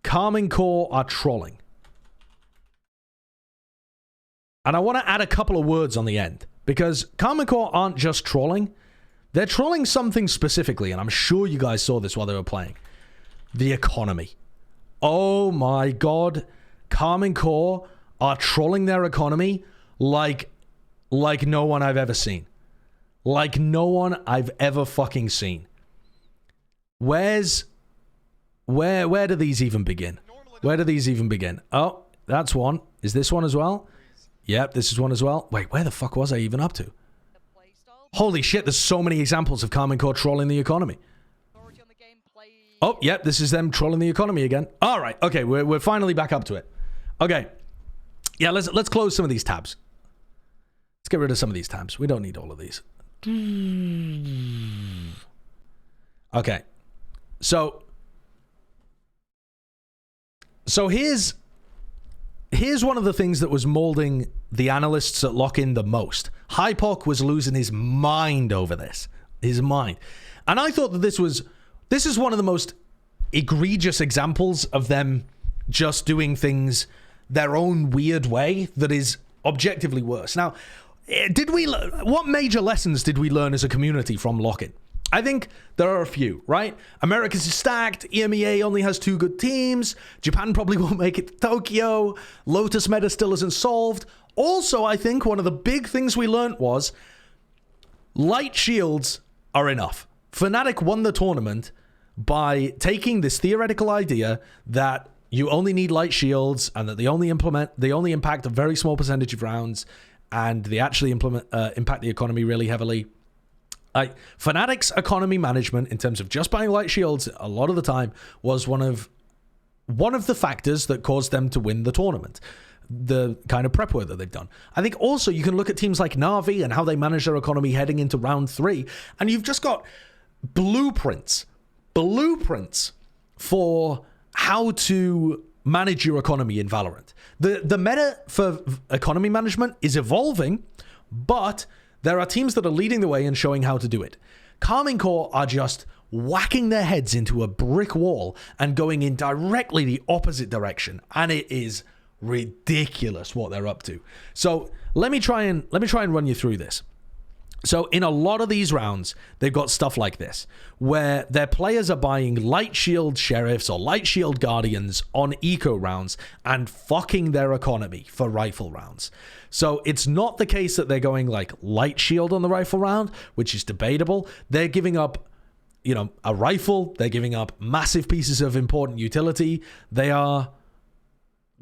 Karmine Corp are trolling. And I want to add a couple of words on the end, because Karmine Corp aren't just trolling. They're trolling something specifically, and I'm sure you guys saw this while they were playing. The economy. Oh my god. Karmine Corp are trolling their economy like no one I've ever seen. Like no one I've ever fucking seen. Where do these even begin? Where do these even begin? Oh, that's one. Is this one as well? Yep, this is one as well. Wait, where the fuck was I even up to? Holy shit, there's so many examples of Karmine Corp trolling the economy. Oh, yep, this is them trolling the economy again. All right, okay, we're finally back up to it. Okay. Yeah, let's close some of these tabs. Let's get rid of some of these tabs. We don't need all of these. Okay. So here's one of the things that was molding the analysts at Lock-In the most. Hypoc was losing his mind over this. His mind. And I thought that this is one of the most egregious examples of them just doing things their own weird way that is objectively worse. Now, what major lessons did we learn as a community from Lock-In? I think there are a few, right? America's is stacked. EMEA only has 2 good teams. Japan probably won't make it to Tokyo. Lotus meta still isn't solved. Also, I think one of the big things we learned was light shields are enough. Fnatic won the tournament by taking this theoretical idea that you only need light shields and that they only impact a very small percentage of rounds, and they actually impact the economy really heavily. Fnatic's economy management in terms of just buying light shields a lot of the time was one of the factors that caused them to win the tournament. The kind of prep work that they've done. I think also you can look at teams like NaVi and how they manage their economy heading into round 3, and you've just got blueprints for how to manage your economy in Valorant. The meta for economy management is evolving, but there are teams that are leading the way and showing how to do it. Karmine Corp are just whacking their heads into a brick wall and going in directly the opposite direction, and it is ridiculous what they're up to. So let me try and run you through this. So in a lot of these rounds, they've got stuff like this, where their players are buying light shield sheriffs or light shield guardians on eco rounds and fucking their economy for rifle rounds. So it's not the case that they're going like light shield on the rifle round, which is debatable. They're giving up, a rifle. They're giving up massive pieces of important utility. They are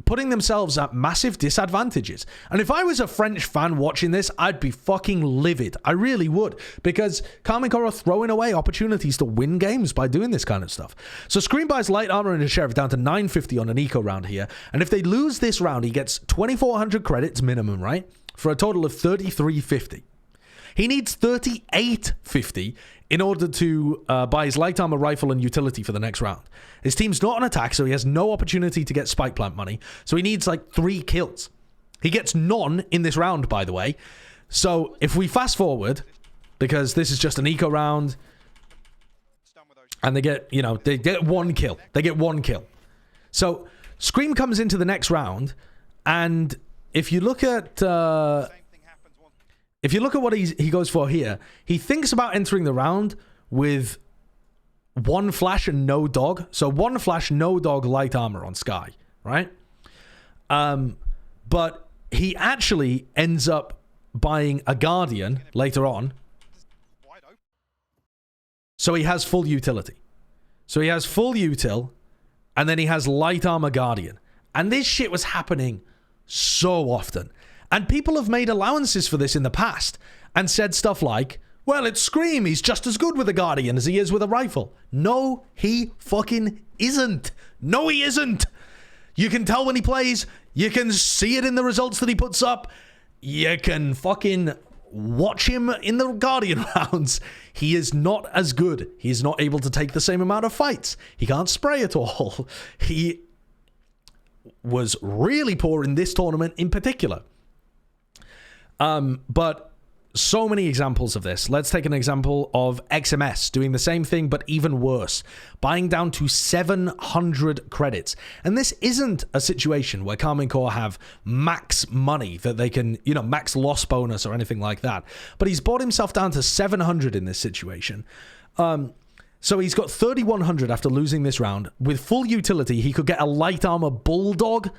putting themselves at massive disadvantages. And if I was a French fan watching this, I'd be fucking livid. I really would, because Karmine Corp are throwing away opportunities to win games by doing this kind of stuff. So Scream buys light armor and a sheriff down to 950 on an eco round here, and if they lose this round, he gets 2,400 credits minimum, right? For a total of 3,350. He needs 3,850 in order to buy his light armor, rifle, and utility for the next round. His team's not on attack, so he has no opportunity to get spike plant money. So he needs like 3 kills. He gets none in this round, by the way. So if we fast forward, because this is just an eco round, and they get, they get 1 kill. They get 1 kill. So Scream comes into the next round, and if you look at what he goes for here, he thinks about entering the round with 1 flash and no dog. So 1 flash, no dog, light armor on Sky, right? But he actually ends up buying a guardian later on. So he has full utility. So he has full util, and then he has light armor guardian. And this shit was happening so often. And people have made allowances for this in the past and said stuff like, well, it's Scream, he's just as good with a guardian as he is with a rifle. No, he fucking isn't. No, he isn't. You can tell when he plays. You can see it in the results that he puts up. You can fucking watch him in the guardian rounds. He is not as good. He is not able to take the same amount of fights. He can't spray at all. He was really poor in this tournament in particular. But so many examples of this. Let's take an example of XMS doing the same thing, but even worse, buying down to 700 credits. And this isn't a situation where Karmine Corp have max money that they can, you know, max loss bonus or anything like that. But he's bought himself down to 700 in this situation. So he's got 3,100 after losing this round. With full utility, he could get a light armor bulldog.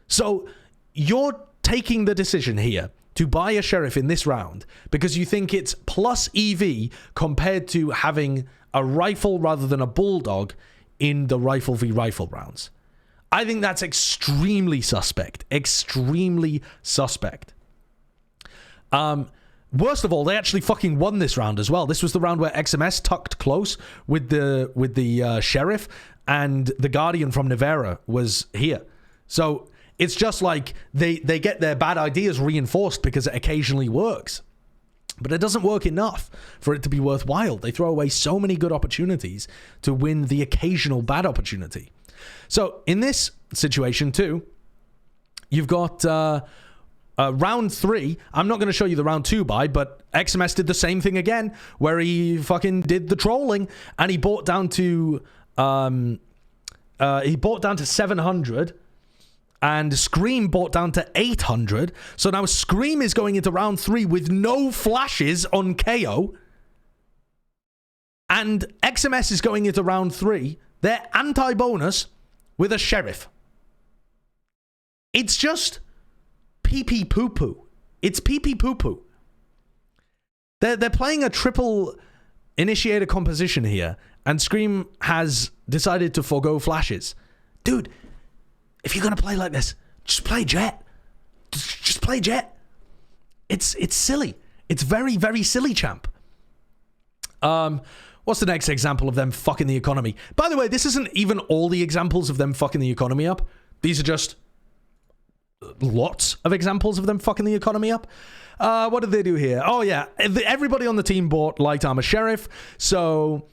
So you're taking the decision here to buy a sheriff in this round because you think it's plus EV compared to having a rifle rather than a bulldog in the rifle v rifle rounds. I think that's extremely suspect. Extremely suspect. Worst of all, they actually fucking won this round as well. This was the round where XMS tucked close with the sheriff, and the Guardian from Nevera was here. So it's just like they get their bad ideas reinforced because it occasionally works. But it doesn't work enough for it to be worthwhile. They throw away so many good opportunities to win the occasional bad opportunity. So in this situation too, you've got round 3. I'm not going to show you the round 2 buy, but XMS did the same thing again, where he fucking did the trolling and he bought down to 700. And Scream bought down to 800. So now Scream is going into round 3 with no flashes on KO. And XMS is going into round 3. They're anti-bonus with a sheriff. It's just pee-pee poo-poo. It's pee-pee poo-poo. They're playing a triple initiator composition here. And Scream has decided to forego flashes. Dude, if you're going to play like this, just play Jet. Just play Jet. It's silly. It's very, very silly, champ. What's the next example of them fucking the economy? By the way, this isn't even all the examples of them fucking the economy up. These are just lots of examples of them fucking the economy up. What did they do here? Oh, yeah. Everybody on the team bought light armor sheriff. So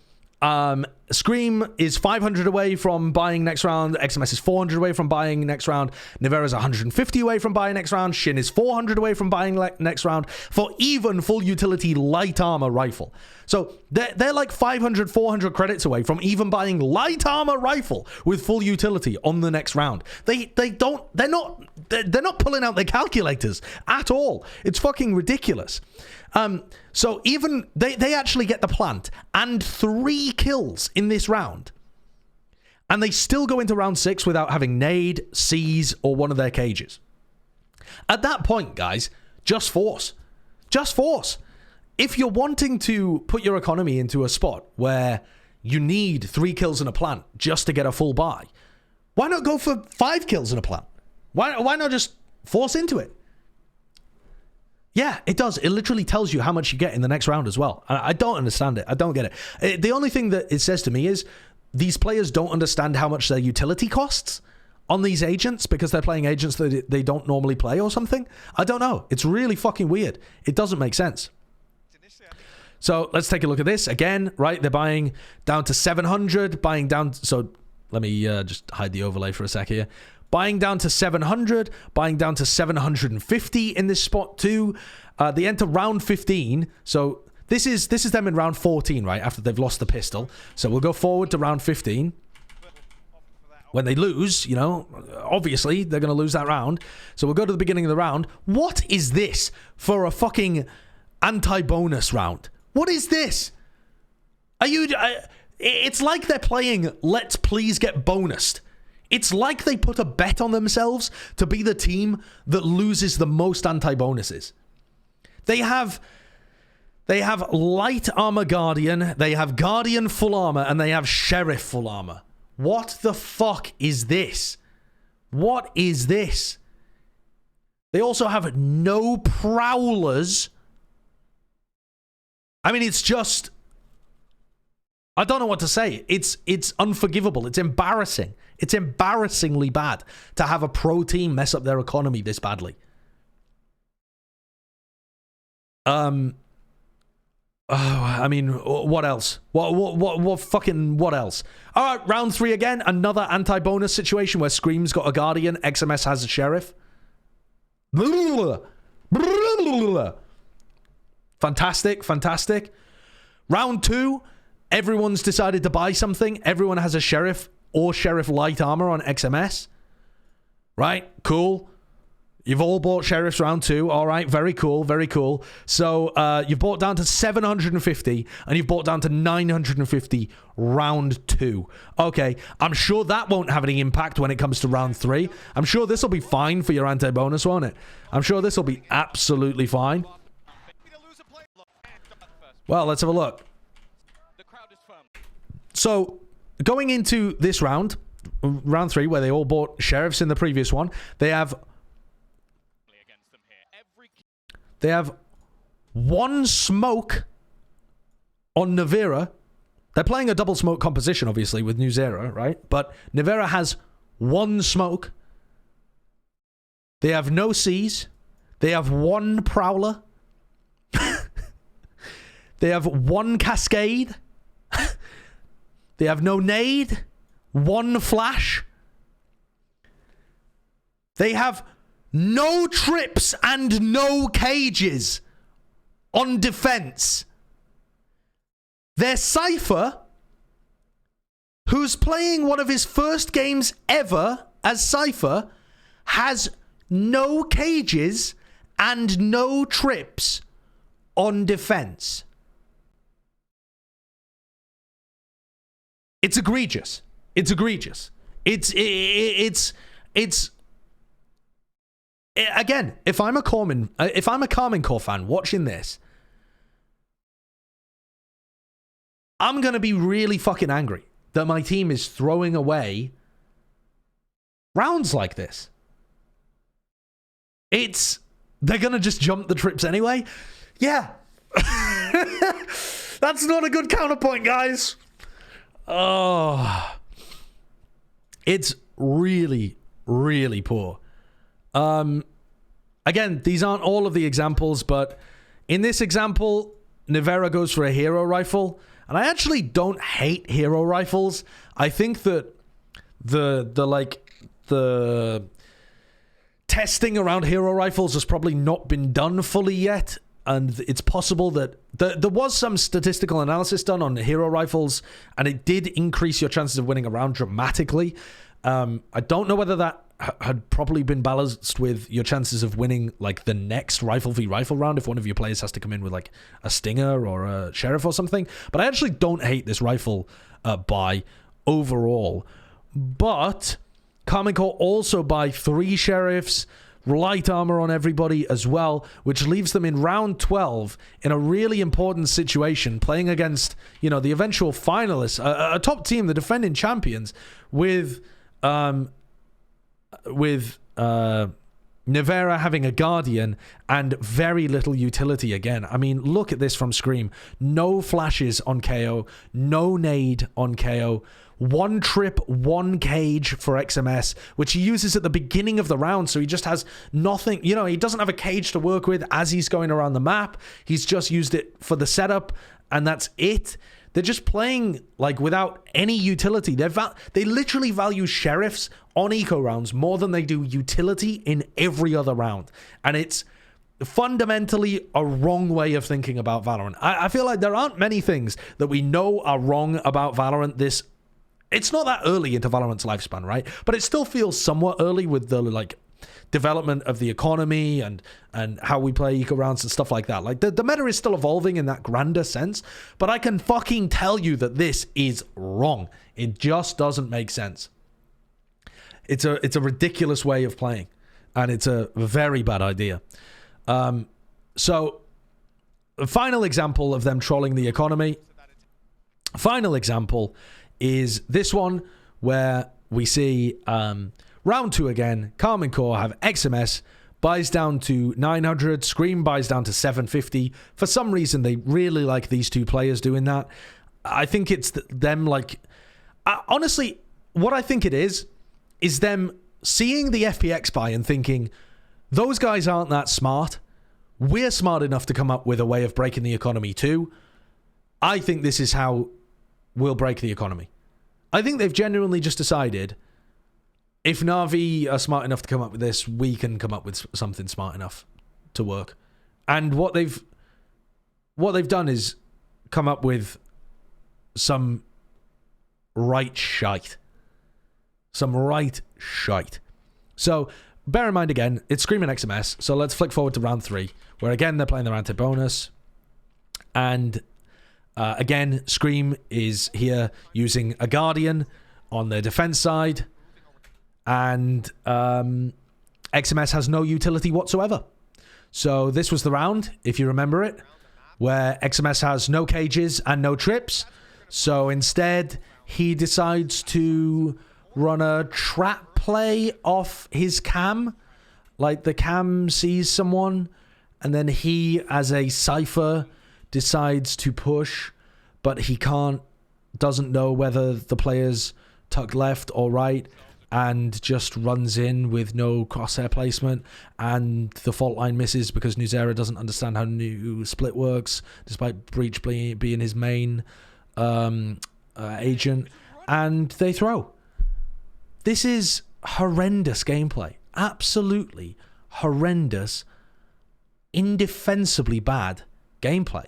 Scream is 500 away from buying next round. XMS is 400 away from buying next round. Nevera is 150 away from buying next round. Shin is 400 away from buying next round for even full utility light armor rifle. So they're like 500, 400 credits away from even buying light armor rifle with full utility on the next round. They're not pulling out their calculators at all. It's fucking ridiculous. So even they actually get the plant and 3 kills in this round. And they still go into round 6 without having nade, seize, or one of their cages. At that point, guys, just force. Just force. If you're wanting to put your economy into a spot where you need 3 kills in a plant just to get a full buy, why not go for 5 kills in a plant? Why not just force into it? Yeah, it does. It literally tells you how much you get in the next round as well. I don't understand it. I don't get it. The only thing that it says to me is these players don't understand how much their utility costs on these agents because they're playing agents that they don't normally play or something. I don't know. It's really fucking weird. It doesn't make sense. So let's take a look at this again, right? They're buying down to 700, buying down. So let me just hide the overlay for a sec here. Buying down to 700, buying down to 750 in this spot too. They enter round 15. So this is them in round 14, right? After they've lost the pistol. So we'll go forward to round 15. When they lose, you know, obviously they're going to lose that round. So we'll go to the beginning of the round. What is this for a fucking anti-bonus round? What is this? Are you... it's like they're playing Let's Please Get Bonused. It's like they put a bet on themselves to be the team that loses the most anti-bonuses. They have light armor Guardian, they have Guardian full armor, and they have Sheriff full armor. What the fuck is this? What is this? They also have no Prowlers. I mean, it's just... I don't know what to say. It's unforgivable. It's embarrassing. It's embarrassingly bad to have a pro team mess up their economy this badly. I mean, what else? What fucking what else? All right, round 3 again. Another anti-bonus situation where Scream's got a Guardian, XMS has a Sheriff. Fantastic, fantastic. Round 2, everyone's decided to buy something. Everyone has a Sheriff or Sheriff Light Armor on XMS. Right? Cool. You've all bought Sheriffs round 2. All right, very cool, very cool. So you've bought down to 750 and you've bought down to 950 round 2. Okay, I'm sure that won't have any impact when it comes to round 3. I'm sure this will be fine for your anti-bonus, won't it? I'm sure this will be absolutely fine. Well, let's have a look. So going into this round 3, where they all bought Sheriffs in the previous one, they have one smoke on Navira. They're playing a double smoke composition, obviously, with New Zera, right? But Navira has one smoke. They have no Cs. They have one Prowler. They have one Cascade. They have no Nade. One Flash. They have no trips and no cages on defense. Their Cypher, who's playing one of his first games ever as Cypher, has no cages and no trips on defense. It's egregious. It's egregious. It's again, if I'm a Karmine Corp fan watching this, I'm going to be really fucking angry that my team is throwing away rounds like this. They're going to just jump the trips anyway. Yeah. That's not a good counterpoint, guys. Oh. It's really, really poor. Again, these aren't all of the examples, but in this example, Navera goes for a hero rifle, and I actually don't hate hero rifles. I think that the testing around hero rifles has probably not been done fully yet, and it's possible that there was some statistical analysis done on hero rifles, and it did increase your chances of winning a round dramatically. I don't know whether that had probably been balanced with your chances of winning like the next rifle v rifle round if one of your players has to come in with like a Stinger or a Sheriff or something. But I actually don't hate this rifle buy overall. But Karmine Corp also buy 3 Sheriffs, light armor on everybody as well, which leaves them in round 12 in a really important situation, playing against, you know, the eventual finalists, a top team, the defending champions, with Navera having a Guardian and very little utility again. I mean, look at this from Scream. No flashes on KO, no nade on KO, 1 trip, 1 cage for XMS, which he uses at the beginning of the round, so he just has nothing. You know, he doesn't have a cage to work with as he's going around the map. He's just used it for the setup, and that's it. They're just playing like without any utility. They literally value Sheriffs on eco rounds more than they do utility in every other round. And it's fundamentally a wrong way of thinking about Valorant. I feel like there aren't many things that we know are wrong about Valorant. It's not that early into Valorant's lifespan, right? But it still feels somewhat early with the like development of the economy and how we play eco rounds and stuff like that. Like the meta is still evolving in that grander sense, but I can fucking tell you that this is wrong. It just doesn't make sense. It's a ridiculous way of playing, and it's a very bad idea. So the final example of them trolling the economy, final example is this one where we see round 2 again, Karmine Corp have XMS, buys down to 900, Scream buys down to 750. For some reason, they really like these 2 players doing that. I think it's them like... honestly, what I think it is them seeing the FPX buy and thinking, those guys aren't that smart. We're smart enough to come up with a way of breaking the economy too. I think this is how we'll break the economy. I think they've genuinely just decided, if NaVi are smart enough to come up with this, we can come up with something smart enough to work. And what they've what they've done is come up with some right shite. Some right shite. So, bear in mind again, it's Scream and XMS. So let's flick forward to round 3, where again, they're playing their anti-bonus. And again, Scream is here using a Guardian on their defense side. And XMS has no utility whatsoever. So this was the round, if you remember it, where XMS has no cages and no trips. So instead, he decides to run a trap play off his cam. Like the cam sees someone, and then he, as a Cypher, decides to push, but he doesn't know whether the player's tucked left or right, and just runs in with no crosshair placement, and the fault line misses because Nuzera doesn't understand how new split works, despite Breach being his main agent, and they throw. This is horrendous gameplay. Absolutely horrendous, indefensibly bad gameplay.